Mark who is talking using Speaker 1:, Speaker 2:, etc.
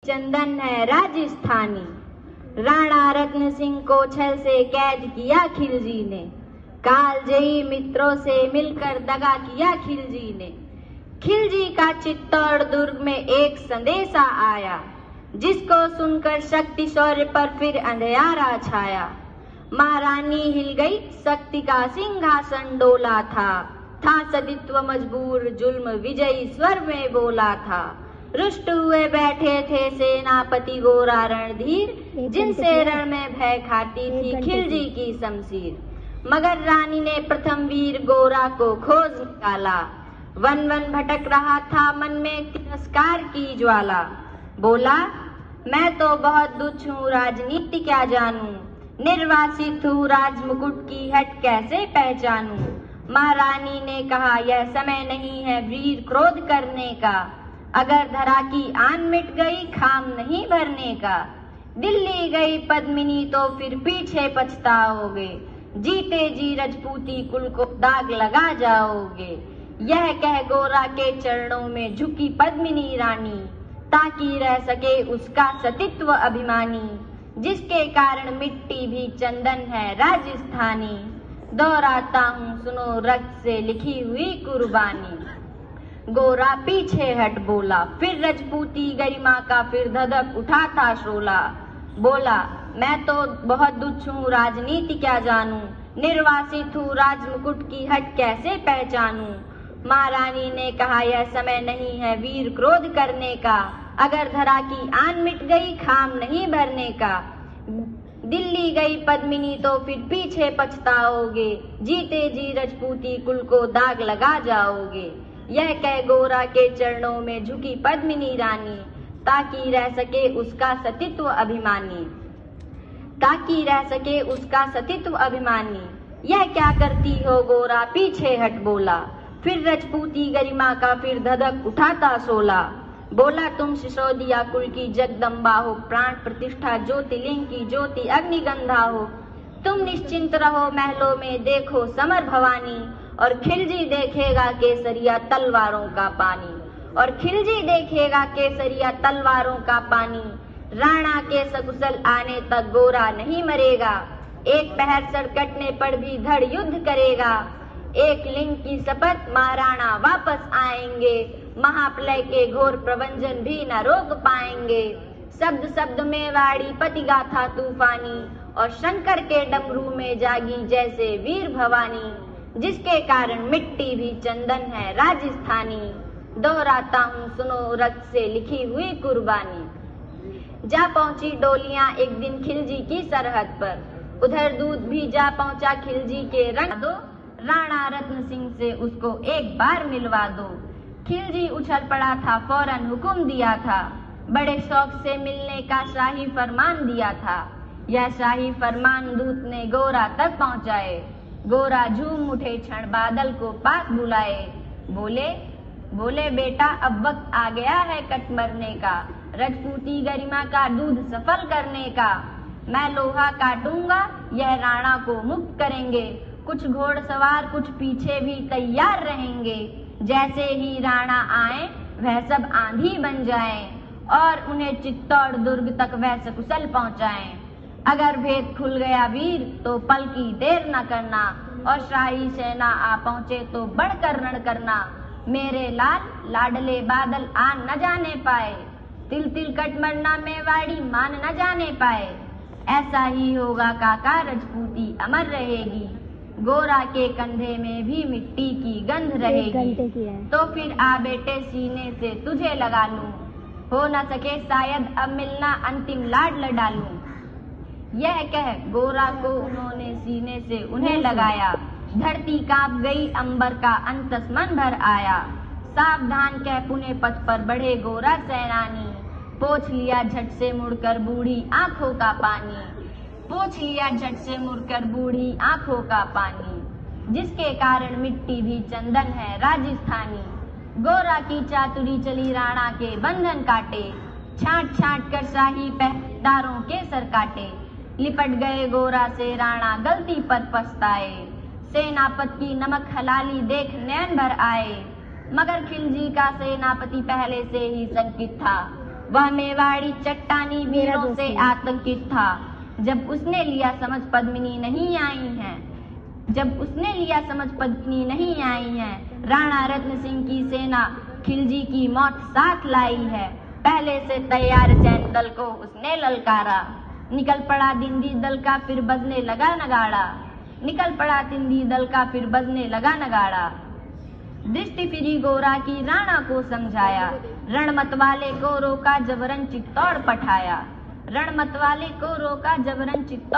Speaker 1: चंदन है राजस्थानी। राणा रत्न सिंह को छल से कैद किया खिलजी ने, कालजयी मित्रों से मिलकर दगा किया खिलजी ने। खिलजी का चित्तौड़ दुर्ग में एक संदेशा आया, जिसको सुनकर शक्ति शौर्य पर फिर अंधियारा छाया। महारानी हिल गई, शक्ति का सिंहासन डोला था सतीत्व मजबूर जुल्म विजयी स्वर में बोला था। रुष्ट हुए बैठे थे सेनापति गोरा रणधीर, जिनसे रण में भय खाती थी खिलजी की शमशीर। मगर रानी ने प्रथम वीर गोरा को खोज निकाला, वन वन भटक रहा था मन में तिरस्कार की ज्वाला। बोला, मैं तो बहुत तुच्छ हूँ, राजनीति क्या जानूं, निर्वासित हूँ, राजमुकुट की हट कैसे पहचानूं। महारानी ने कहा, यह समय नहीं है वीर क्रोध करने का, अगर धरा की आन मिट गई खाम नहीं भरने का। दिल्ली गई पद्मिनी तो फिर पीछे पछताओगे, जीते जी रजपूती कुल को दाग लगा जाओगे। यह कह गोरा के चरणों में झुकी पद्मिनी रानी, ताकि रह सके उसका सतीत्व अभिमानी, जिसके कारण मिट्टी भी चंदन है राजस्थानी। दोहराता हूँ सुनो रक्त से लिखी हुई कुर्बानी। गोरा पीछे हट बोला, फिर रजपूती गरिमा का फिर धधक उठा था शोला। बोला, मैं तो बहुत तुच्छ हूँ, राजनीति क्या जानूं, निर्वासित हूँ, राजमुकुट की हट कैसे पहचानूं। महारानी ने कहा, यह समय नहीं है वीर क्रोध करने का, अगर धरा की आन मिट गई खाम नहीं भरने का। दिल्ली गई पद्मिनी तो फिर पीछे पछताओगे, जीते जी रजपूती कुल को दाग लगा जाओगे। यह कह गोरा के चरणों में झुकी पद्मिनी रानी, ताकि रह सके उसका सतीत्व अभिमानी, ताकि रह सके उसका सतीत्व अभिमानी। यह क्या करती हो गोरा पीछे हट बोला, फिर रजपूती गरिमा का फिर धधक उठाता सोला। बोला, तुम सिसोदिया कुल की जगदम्बा हो, प्राण प्रतिष्ठा ज्योतिलिंग की ज्योति अग्निगंधा हो। तुम निश्चिंत रहो महलों में देखो समर भवानी, और खिलजी देखेगा केसरिया तलवारों का पानी, और खिलजी देखेगा केसरिया तलवारों का पानी। राणा के सकुशल आने तक गोरा नहीं मरेगा, एक पहर सर कटने पर भी धड़ युद्ध करेगा। एक लिंग की शपथ महाराणा वापस आएंगे, महाप्रलय के घोर प्रवंजन भी न रोक पाएंगे। शब्द शब्द में वाड़ी पति गाथा तूफानी, और शंकर के डमरू में जागी जैसे वीर भवानी, जिसके कारण मिट्टी भी चंदन है राजस्थानी। दोहराता हूँ सुनो रक्त से लिखी हुई कुर्बानी। जा पहुंची डोलियां एक दिन खिलजी की सरहद पर, उधर दूध भी जा पहुंचा खिलजी के रंग दो, राणा रत्न सिंह से उसको एक बार मिलवा दो। खिलजी उछल पड़ा था, फौरन हुक्म दिया था, बड़े शौक से मिलने का शाही फरमान दिया था। यह शाही फरमान दूत ने गोरा तक पहुंचाए। गोरा झूम उठे क्षण बादल को पास बुलाए। बोले बेटा, अब वक्त आ गया है कट मरने का, रजपूती गरिमा का दूध सफल करने का। मैं लोहा काटूंगा, यह राणा को मुक्त करेंगे, कुछ घोड़सवार कुछ पीछे भी तैयार रहेंगे। जैसे ही राणा आए वह सब आंधी बन जाएं, और उन्हें चित्तौड़ दुर्ग तक वह सकुशल पहुंचाएं। अगर भेद खुल गया वीर तो पल की देर न करना, और शाही सेना आ पहुंचे तो बढ़कर रण करना। मेरे लाल लाडले बादल आन न जाने पाए, तिल तिल कट मरना मेवाड़ी मान न जाने पाए। ऐसा ही होगा काका, रजपूती अमर रहेगी, गोरा के कंधे में भी मिट्टी की गंध रहेगी। तो फिर आ बेटे सीने से तुझे लगा लूं, हो न सके शायद अब मिलना अंतिम लाड लड़ा लूं। यह कह गोरा को उन्होंने सीने से उन्हें लगाया, धरती कांप गई अंबर का अंतस मन भर आया। सावधान कह पुणे पथ पर बढ़े गोरा सेनानी, पोंछ लिया झट से मुड़कर बूढ़ी आंखों का पानी, पोंछ लिया झट से मुड़कर बूढ़ी आंखों का पानी, जिसके कारण मिट्टी भी चंदन है राजस्थानी। गोरा की चातुरी चली राणा के बंधन काटे, छांट छांट कर शाही पहरेदारों के सर काटे। लिपट गए गोरा से राणा गलती पर पछताए, सेनापति की नमक हलाली देख नैन भर आए। मगर खिलजी का सेनापति पहले से ही शंकित था, वह मेवाड़ी चट्टानी वीरों से आतंकित था। जब उसने लिया समझ पद्मिनी नहीं आई है, जब उसने लिया समझ पद्मिनी नहीं आई है, राणा रत्न सिंह की सेना खिलजी की मौत साथ लाई है। पहले से तैयार सैन्य दल को उसने ललकारा, निकल पड़ा दिंडी दल का फिर बजने लगा नगाड़ा, निकल पड़ा दिंडी दल का फिर बजने लगा नगाड़ा। दृष्टि फिरी गोरा की राणा को समझाया, रण मतवाले को रोका जबरन चित्तौड़ पठाया, रण मतवाले को रोका जबरन चित्तौड़